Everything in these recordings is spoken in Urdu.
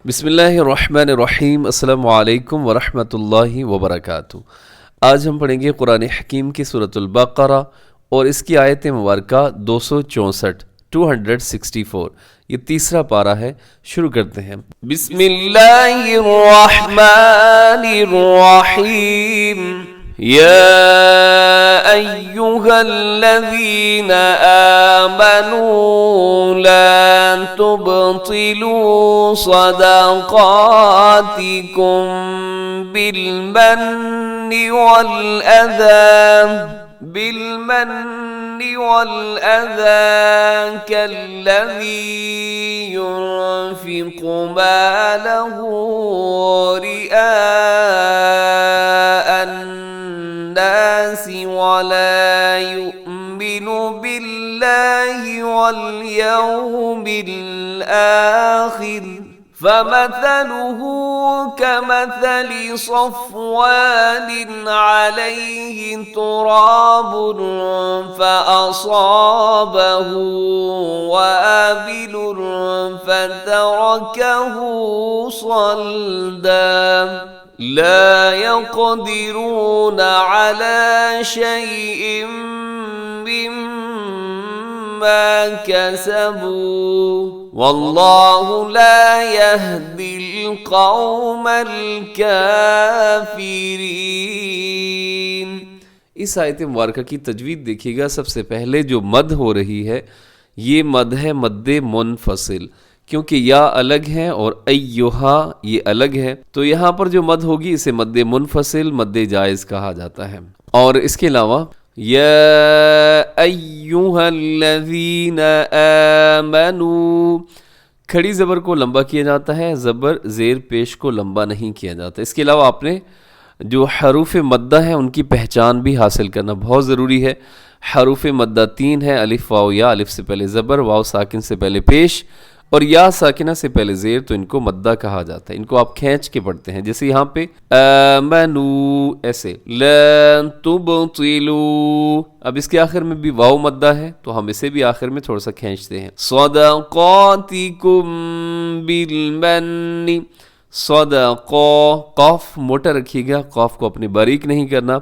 بسم اللہ الرحمن الرحیم، السلام علیکم ورحمۃ اللہ وبرکاتہ۔ آج ہم پڑھیں گے قرآن حکیم کی سورۃ البقرہ اور اس کی آیت مبارکہ 264 یہ تیسرا پارہ ہے۔ شروع کرتے ہیں۔ بسم اللہ الرحمن الرحیم۔ یا ایہا الذین آمنوا لا تبطلوا صدقاتکم بالمن والأذى كالذي ينفق ماله رئاء الناس ولا يؤمن بالله واليوم الآخر فمثله كمثل صفوان عليه تراب فأصابه وابل فتركه صلدا لا يقدرون على شيء مما كسبوا واللہ لا يهدی القوم الکافرین۔ اس آیت مبارکہ کی تجوید دیکھیے گا۔ سب سے پہلے جو مد ہو رہی ہے یہ مد ہے مد منفصل، کیونکہ یا الگ ہے اور ایہا یہ الگ ہے، تو یہاں پر جو مد ہوگی اسے مد منفصل مد جائز کہا جاتا ہے۔ اور اس کے علاوہ یا ایہا الذین آمنوا، کھڑی زبر کو لمبا کیا جاتا ہے، زبر زیر پیش کو لمبا نہیں کیا جاتا۔ اس کے علاوہ آپ نے جو حروف مدہ ہیں ان کی پہچان بھی حاصل کرنا بہت ضروری ہے۔ حروف مدہ 3 ہے، الف واو یا، الف سے پہلے زبر، واو ساکن سے پہلے پیش اور یا ساکنہ سے پہلے زیر، تو ان کو مدہ کہا جاتا ہے۔ ان کو آپ کھینچ کے پڑھتے ہیں، جیسے یہاں پہ آمنو ایسے، لن تبطلوا، اب اس کے آخر میں بھی واو مدہ ہے تو ہم اسے بھی آخر میں تھوڑا سا کھینچتے ہیں۔ صدقاتکم بالمن، صدقا، قاف موٹا رکھیے گا، قاف کو اپنے باریک نہیں کرنا،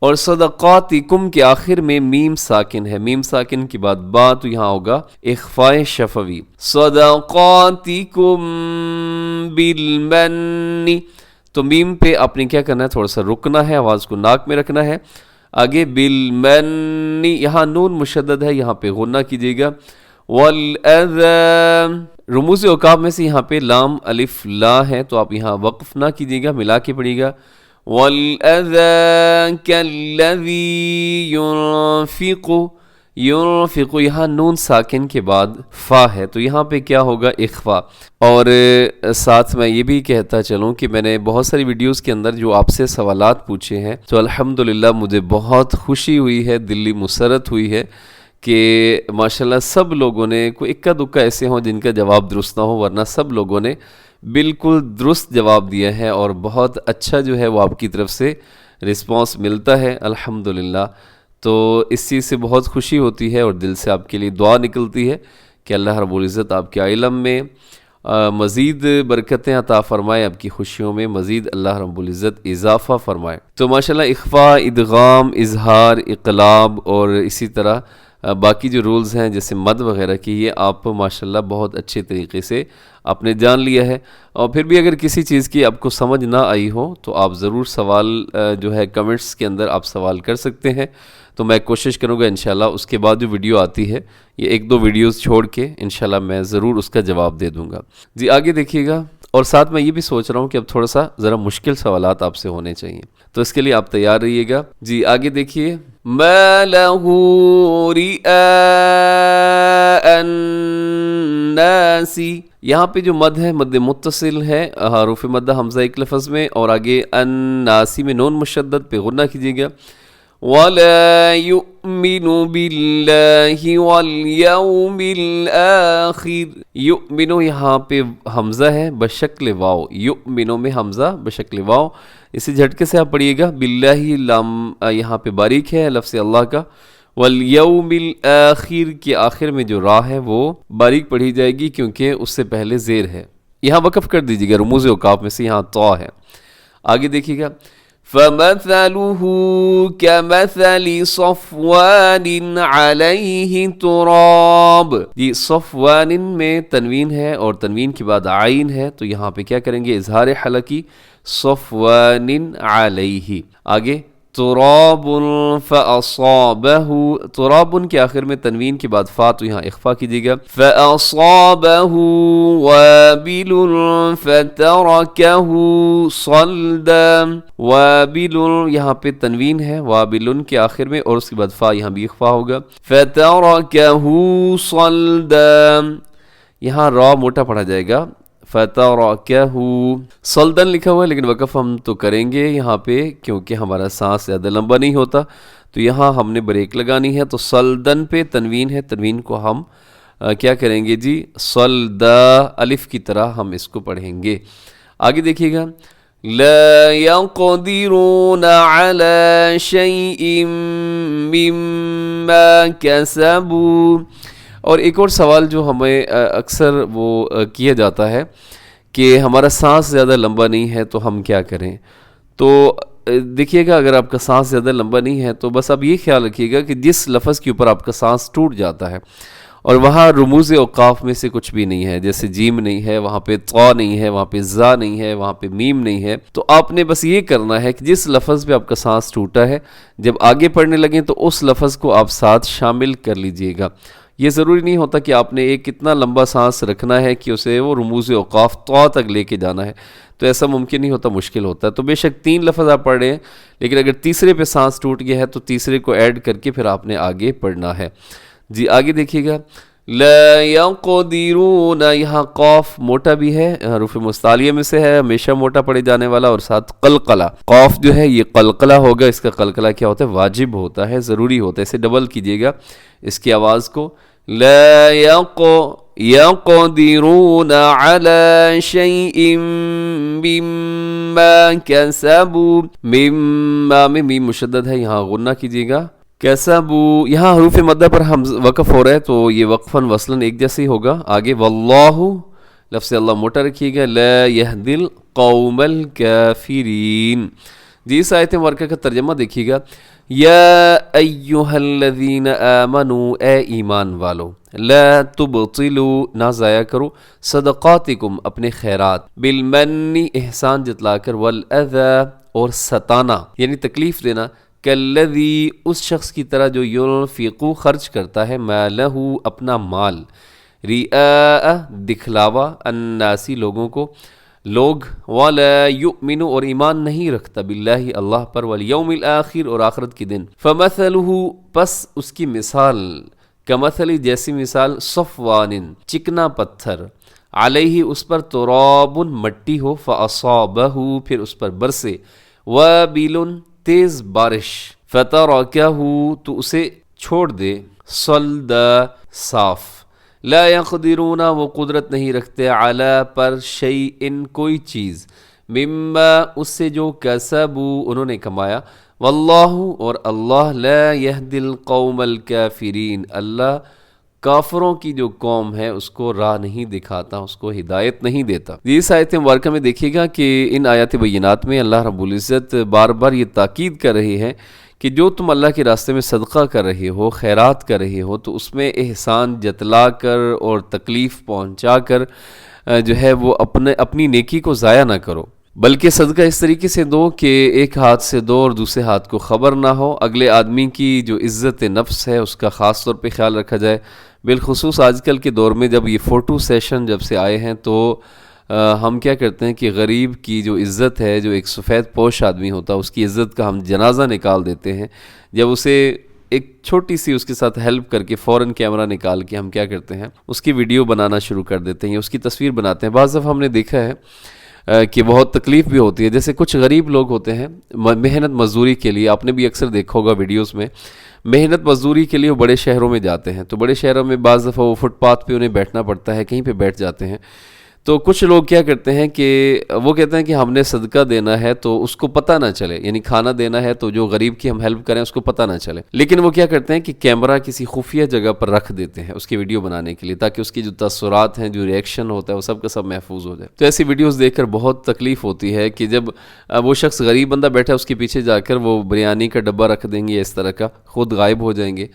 اور صدقاتکم کے آخر میں میم ساکن ہے، میم ساکن کے بعد با، تو یہاں ہوگا اخفاء شفوی۔ صدقاتکم بالمن، تو میم پہ آپ نے کیا کرنا ہے، تھوڑا سا رکنا ہے، آواز کو ناک میں رکھنا ہے۔ آگے بالمن، یہاں نون مشدد ہے، یہاں پہ غنہ کیجیے گا۔ والاذی، رموز عقاب میں سے یہاں پہ لام الف لا ہے، تو آپ یہاں وقف نہ کیجیے گا، ملا کے پڑھیے گا۔ وَالْأَذَى كَالَّذِي يُنْفِقُ، یہاں نون ساکن کے بعد فا ہے، تو یہاں پہ کیا ہوگا، اخفا۔ اور ساتھ میں یہ بھی کہتا چلوں کہ میں نے بہت ساری ویڈیوز کے اندر جو آپ سے سوالات پوچھے ہیں، تو الحمدللہ مجھے بہت خوشی ہوئی ہے، دلی مسرت ہوئی ہے کہ ماشاءاللہ سب لوگوں نے، کوئی اکا دکا ایسے ہوں جن کا جواب درست نہ ہو، ورنہ سب لوگوں نے بالکل درست جواب دیا ہے، اور بہت اچھا جو ہے وہ آپ کی طرف سے رسپانس ملتا ہے الحمدللہ۔ تو اس چیز سے بہت خوشی ہوتی ہے اور دل سے آپ کے لیے دعا نکلتی ہے کہ اللہ رب العزت آپ کے علم میں مزید برکتیں عطا فرمائے، آپ کی خوشیوں میں مزید اللہ رب العزت اضافہ فرمائے۔ تو ماشاءاللہ اخفاء، ادغام، اظہار، اقلاب اور اسی طرح باقی جو رولز ہیں جیسے مد وغیرہ کی، یہ آپ ماشاءاللہ بہت اچھے طریقے سے آپ نے جان لیا ہے۔ اور پھر بھی اگر کسی چیز کی آپ کو سمجھ نہ آئی ہو تو آپ ضرور سوال جو ہے کمنٹس کے اندر آپ سوال کر سکتے ہیں، تو میں کوشش کروں گا انشاءاللہ اس کے بعد جو ویڈیو آتی ہے، یہ 1-2 ویڈیوز چھوڑ کے انشاءاللہ میں ضرور اس کا جواب دے دوں گا۔ جی آگے دیکھیے گا، اور ساتھ میں یہ بھی سوچ رہا ہوں کہ اب تھوڑا سا ذرا مشکل سوالات آپ سے ہونے چاہیے، تو اس کے لیے آپ تیار رہیے گا۔ جی آگے دیکھیے، ما لہ رئاء الناس، یہاں پہ جو مد ہے مد متصل ہے، حروف مدہ حمزہ ایک لفظ میں، اور آگے الناسی میں نون مشدد پہ غنہ کیجیے گا۔ وَلَا يُؤْمِنُ بِاللَّهِ وَالْيَوْمِ الْآخِرِ، یؤمنو یہاں پہ حمزہ ہے بشکل واو، یؤمنو میں حمزہ بشکل واو، اسی جھٹکے سے آپ پڑھیے گا۔ باللہ لام یہاں پہ باریک ہے لفظ اللہ کا، والیوم الآخر کے آخر میں جو را ہے وہ باریک پڑھی جائے گی کیونکہ اس سے پہلے زیر ہے۔ یہاں وقف کر دیجیے گا، رموز اوقاف میں سے یہاں تو ہے. آگے دیکھیے گا فَمَثَلُهُ كَمَثَلِ صَفْوَانٍ عَلَيْهِ تُرَابٌ. یہ صفوان میں تنوین ہے اور تنوین کے بعد عین ہے، تو یہاں پہ کیا کریں گے؟ اظہار حلقی صفوان علیہ. آگے تراب فأصابہ، تراب کے آخر میں تنوین کے بعد فا، تو یہاں اخفا کیجیے گا. فأصابہ وابل فترکہ صلدا. وابل یہاں پہ تنوین ہے وابل کے آخر میں، اور اس کے بعد فا یہاں بھی اخفا ہوگا. فترکہ صلدا، یہاں را موٹا پڑھا جائے گا. فترکہ صلدن لکھا ہوا ہے، لیکن وقف ہم تو کریں گے یہاں پہ کیونکہ ہمارا سانس زیادہ لمبا نہیں ہوتا، تو یہاں ہم نے بریک لگانی ہے. تو صلدن پہ تنوین ہے، تنوین کو ہم کیا کریں گے جی؟ صلدا، الف کی طرح ہم اس کو پڑھیں گے. آگے دیکھیے گا لا يقدرون على شيء مما كسبوا. اور ایک اور سوال جو ہمیں اکثر وہ کیا جاتا ہے کہ ہمارا سانس زیادہ لمبا نہیں ہے تو ہم کیا کریں؟ تو دیکھیے گا اگر آپ کا سانس زیادہ لمبا نہیں ہے تو بس آپ یہ خیال رکھیے گا کہ جس لفظ کے اوپر آپ کا سانس ٹوٹ جاتا ہے اور وہاں رموز اوقاف میں سے کچھ بھی نہیں ہے، جیسے جیم نہیں ہے، وہاں پہ طا نہیں ہے، وہاں پہ زا نہیں ہے، وہاں پہ میم نہیں ہے، تو آپ نے بس یہ کرنا ہے کہ جس لفظ پہ آپ کا سانس ٹوٹا ہے جب آگے پڑھنے لگیں تو اس لفظ کو آپ ساتھ شامل کر لیجئے گا. یہ ضروری نہیں ہوتا کہ آپ نے ایک اتنا لمبا سانس رکھنا ہے کہ اسے وہ رموز اوقاف طا تک لے کے جانا ہے، تو ایسا ممکن نہیں ہوتا، مشکل ہوتا ہے. تو بے شک 3 لفظ آپ پڑھ رہے ہیں، لیکن اگر تیسرے پہ سانس ٹوٹ گیا ہے تو تیسرے کو ایڈ کر کے پھر آپ نے آگے پڑھنا ہے. جی آگے دیکھیے گا لا يقدرون، یہاں قاف موٹا بھی ہے، حروف مستعلیہ میں سے ہے، ہمیشہ موٹا پڑے جانے والا، اور ساتھ قلقلہ. قاف جو ہے یہ قلقلہ ہوگا، اس کا قلقلہ کیا ہوتا ہے؟ واجب ہوتا ہے، ضروری ہوتا ہے، اسے ڈبل کیجیے گا اس کی آواز کو. لا يقدرون على شيء مما كسبوا. مما میں میم مشدد ہے، یہاں غنہ کیجیے گا. کسبوا یہاں حروف مدہ پر ہم وقف ہو رہا ہے تو یہ وقفاً وصلاً ایک جیسے ہی ہوگا. آگے واللہ، لفظ اللہ موٹا رکھیے گا. لا يهدي القوم الكافرین. جی اس آیت مبارکہ کا ترجمہ دیکھیے گا. یا ایہا الذین آمنوا، اے ایمان والو، لا تبطلوا نہ ضائع کرو، صدقاتکم اپنے خیرات، بالمن احسان جتلا کر، والاذی اور ستانا یعنی تکلیف دینا، کالذی اس شخص کی طرح جو ينفقو خرچ کرتا ہے، مالہ اپنا مال، رئاء دکھلاوا، الناسی لوگوں کو، لوگ، وَلَا يُؤْمِنُ اور ایمان نہیں رکھتا، باللہ اللہ پر، وَالْيَوْمِ الْآخِرِ اور آخرت کے دن. فَمَثَلُهُ پس اس کی مثال، کمثل جیسی مثال، صفوان چکنا پتھر، علیہ اس پر، تراب مٹی ہو، فَأَصَابَهُ پھر اس پر برسے، وَابِلٌ تیز بارش، فَتَرَكَهُ تو اسے چھوڑ دے، صَلْدًا صاف. لا يقدرون وہ قدرت نہیں رکھتے، علی پر، شیئن کوئی چیز، مما اس سے جو، کسبوا انہوں نے کمایا، واللہ اور اللہ، لا يهدي القوم الکافرین اللہ کافروں کی جو قوم ہے اس کو راہ نہیں دکھاتا، اس کو ہدایت نہیں دیتا. اس آیت مبارکہ میں دیکھیے گا کہ ان آیات بینات میں اللہ رب العزت بار بار یہ تاکید کر رہے ہیں کہ جو تم اللہ کے راستے میں صدقہ کر رہے ہو، خیرات کر رہے ہو، تو اس میں احسان جتلا کر اور تکلیف پہنچا کر جو ہے وہ اپنی نیکی کو ضائع نہ کرو، بلکہ صدقہ اس طریقے سے دو کہ ایک ہاتھ سے دو اور دوسرے ہاتھ کو خبر نہ ہو. اگلے آدمی کی جو عزت نفس ہے اس کا خاص طور پہ خیال رکھا جائے، بالخصوص آج کل کے دور میں جب یہ فوٹو سیشن جب سے آئے ہیں تو ہم کیا کرتے ہیں کہ غریب کی جو عزت ہے، جو ایک سفید پوش آدمی ہوتا ہے اس کی عزت کا ہم جنازہ نکال دیتے ہیں. جب اسے ایک چھوٹی سی اس کے ساتھ ہیلپ کر کے فوراً کیمرہ نکال کے ہم کیا کرتے ہیں، اس کی ویڈیو بنانا شروع کر دیتے ہیں، اس کی تصویر بناتے ہیں. بعض دفعہ ہم نے دیکھا ہے کہ بہت تکلیف بھی ہوتی ہے. جیسے کچھ غریب لوگ ہوتے ہیں محنت مزدوری کے لیے، آپ نے بھی اکثر دیکھا ہوگا ویڈیوز میں، محنت مزدوری کے لیے وہ بڑے شہروں میں جاتے ہیں، تو بڑے شہروں میں بعض دفعہ وہ فٹ پاتھ پہ انہیں بیٹھنا پڑتا ہے، کہیں پہ بیٹھ جاتے ہیں. تو کچھ لوگ کیا کرتے ہیں کہ وہ کہتے ہیں کہ ہم نے صدقہ دینا ہے تو اس کو پتہ نہ چلے، یعنی کھانا دینا ہے تو جو غریب کی ہم ہیلپ کریں اس کو پتہ نہ چلے، لیکن وہ کیا کرتے ہیں کہ کیمرہ کسی خفیہ جگہ پر رکھ دیتے ہیں اس کی ویڈیو بنانے کے لیے، تاکہ اس کی جو تاثرات ہیں، جو ریئیکشن ہوتا ہے، وہ سب کا سب محفوظ ہو جائے۔ تو ایسی ویڈیوز دیکھ کر بہت تکلیف ہوتی ہے کہ جب وہ شخص غریب بندہ بیٹھا ہے اس کے پیچھے جا کر وہ بریانی کا ڈبہ رکھ دیں گے اس طرح کا، خود غائب ہو جائیں گے،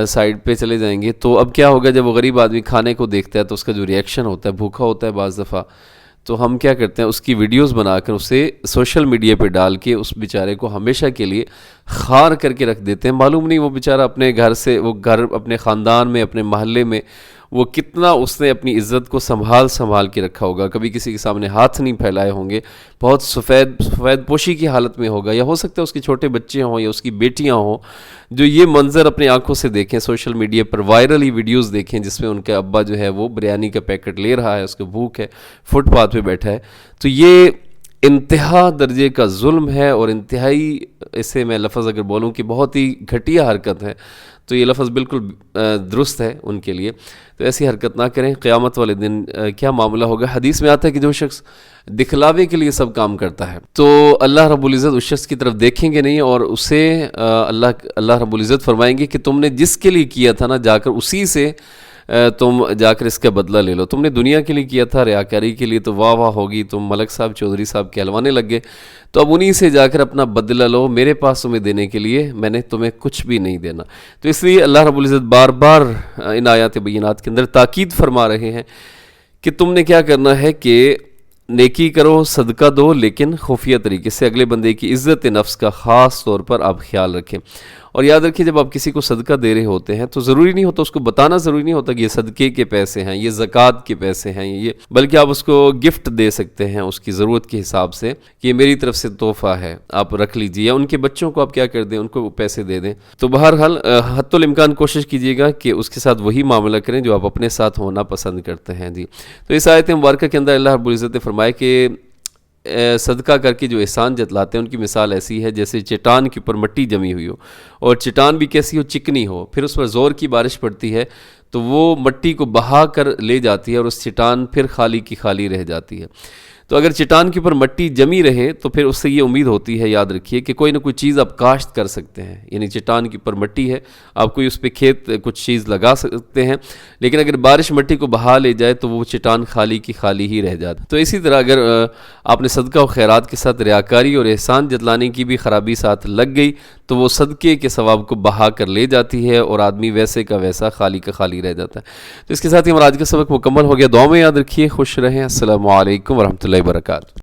سائڈ پہ چلے جائیں گے، تو اب کیا ہوگا جب وہ غریب آدمی کھانے کو دیکھتا ہے تو اس کا جو ریئیکشن ہوتا ہے، بھوکا ہوتا ہے بعض دفعہ، تو ہم کیا کرتے ہیں اس کی ویڈیوز بنا کر اسے سوشل میڈیا پہ ڈال کے اس بیچارے کو ہمیشہ کے لیے خار کر کے رکھ دیتے ہیں۔ معلوم نہیں وہ بیچارہ اپنے گھر سے، وہ گھر اپنے خاندان میں، اپنے محلے میں وہ کتنا اس نے اپنی عزت کو سنبھال کے رکھا ہوگا، کبھی کسی کے سامنے ہاتھ نہیں پھیلائے ہوں گے، بہت سفید پوشی کی حالت میں ہوگا، یا ہو سکتا ہے اس کے چھوٹے بچے ہوں یا اس کی بیٹیاں ہوں جو یہ منظر اپنی آنکھوں سے دیکھیں، سوشل میڈیا پر وائرل ہی ویڈیوز دیکھیں جس میں ان کا ابا جو ہے وہ بریانی کا پیکٹ لے رہا ہے، اس کو بھوک ہے، فٹ پاتھ پہ بیٹھا ہے۔ تو یہ انتہا درجے کا ظلم ہے، اور انتہائی، اسے میں لفظ اگر بولوں کہ بہت ہی گھٹیا حرکت ہے، تو یہ لفظ بالکل درست ہے ان کے لیے۔ تو ایسی حرکت نہ کریں۔ قیامت والے دن کیا معاملہ ہوگا؟ حدیث میں آتا ہے کہ جو شخص دکھلاوے کے لیے سب کام کرتا ہے تو اللہ رب العزت اس شخص کی طرف دیکھیں گے نہیں، اور اسے اللہ رب العزت فرمائیں گے کہ تم نے جس کے لیے کیا تھا نا، جا کر اسی سے تم جا کر اس کا بدلہ لے لو۔ تم نے دنیا کے لیے کیا تھا، ریاکاری کے لیے، تو واہ واہ ہوگی، تم ملک صاحب، چودھری صاحب کہلوانے لگ گئے، تو اب انہی سے جا کر اپنا بدلہ لو، میرے پاس تمہیں دینے کے لیے میں نے تمہیں کچھ بھی نہیں دینا۔ تو اس لیے اللہ رب العزت بار بار ان آیات بینات کے اندر تاکید فرما رہے ہیں کہ تم نے کیا کرنا ہے کہ نیکی کرو، صدقہ دو، لیکن خفیہ طریقے سے، اگلے بندے کی عزت نفس کا خاص طور پر آپ خیال رکھیں۔ اور یاد رکھیں جب آپ کسی کو صدقہ دے رہے ہوتے ہیں تو ضروری نہیں ہوتا، اس کو بتانا ضروری نہیں ہوتا کہ یہ صدقے کے پیسے ہیں، یہ زکوٰۃ کے پیسے ہیں، یہ، بلکہ آپ اس کو گفٹ دے سکتے ہیں اس کی ضرورت کے حساب سے کہ یہ میری طرف سے تحفہ ہے، آپ رکھ لیجیے، یا ان کے بچوں کو آپ کیا کر دیں، ان کو پیسے دے دیں۔ تو بہرحال حتی الامکان کوشش کیجیے گا کہ اس کے ساتھ وہی معاملہ کریں جو آپ اپنے ساتھ ہونا پسند کرتے ہیں۔ جی، تو اس آیت مبارکہ کے اندر اللہ رب العزت نے فرمایا کہ صدقہ کر کے جو احسان جتلاتے ہیں ان کی مثال ایسی ہے جیسے چٹان کے اوپر مٹی جمی ہوئی ہو، اور چٹان بھی کیسی ہو، چکنی ہو، پھر اس پر زور کی بارش پڑتی ہے تو وہ مٹی کو بہا کر لے جاتی ہے، اور اس چٹان پھر خالی کی خالی رہ جاتی ہے۔ تو اگر چٹان کے اوپر مٹی جمی رہے تو پھر اس سے یہ امید ہوتی ہے، یاد رکھیے، کہ کوئی نہ کوئی چیز آپ کاشت کر سکتے ہیں، یعنی چٹان کے اوپر مٹی ہے، آپ کوئی اس پہ کھیت کچھ چیز لگا سکتے ہیں، لیکن اگر بارش مٹی کو بہا لے جائے تو وہ چٹان خالی کی خالی ہی رہ جاتا ہے۔ تو اسی طرح اگر آپ نے صدقہ و خیرات کے ساتھ ریاکاری اور احسان جتلانے کی بھی خرابی ساتھ لگ گئی تو وہ صدقے کے ثواب کو بہا کر لے جاتی ہے، اور آدمی ویسے کا ویسا، خالی کا خالی رہ جاتا ہے۔ تو اس کے ساتھ ہی ہمارا آج کا سبق مکمل ہو گیا۔ دعا میں یاد رکھیے، خوش رہیں۔ السلام علیکم ورحمۃ اللہ وبرکاتہ۔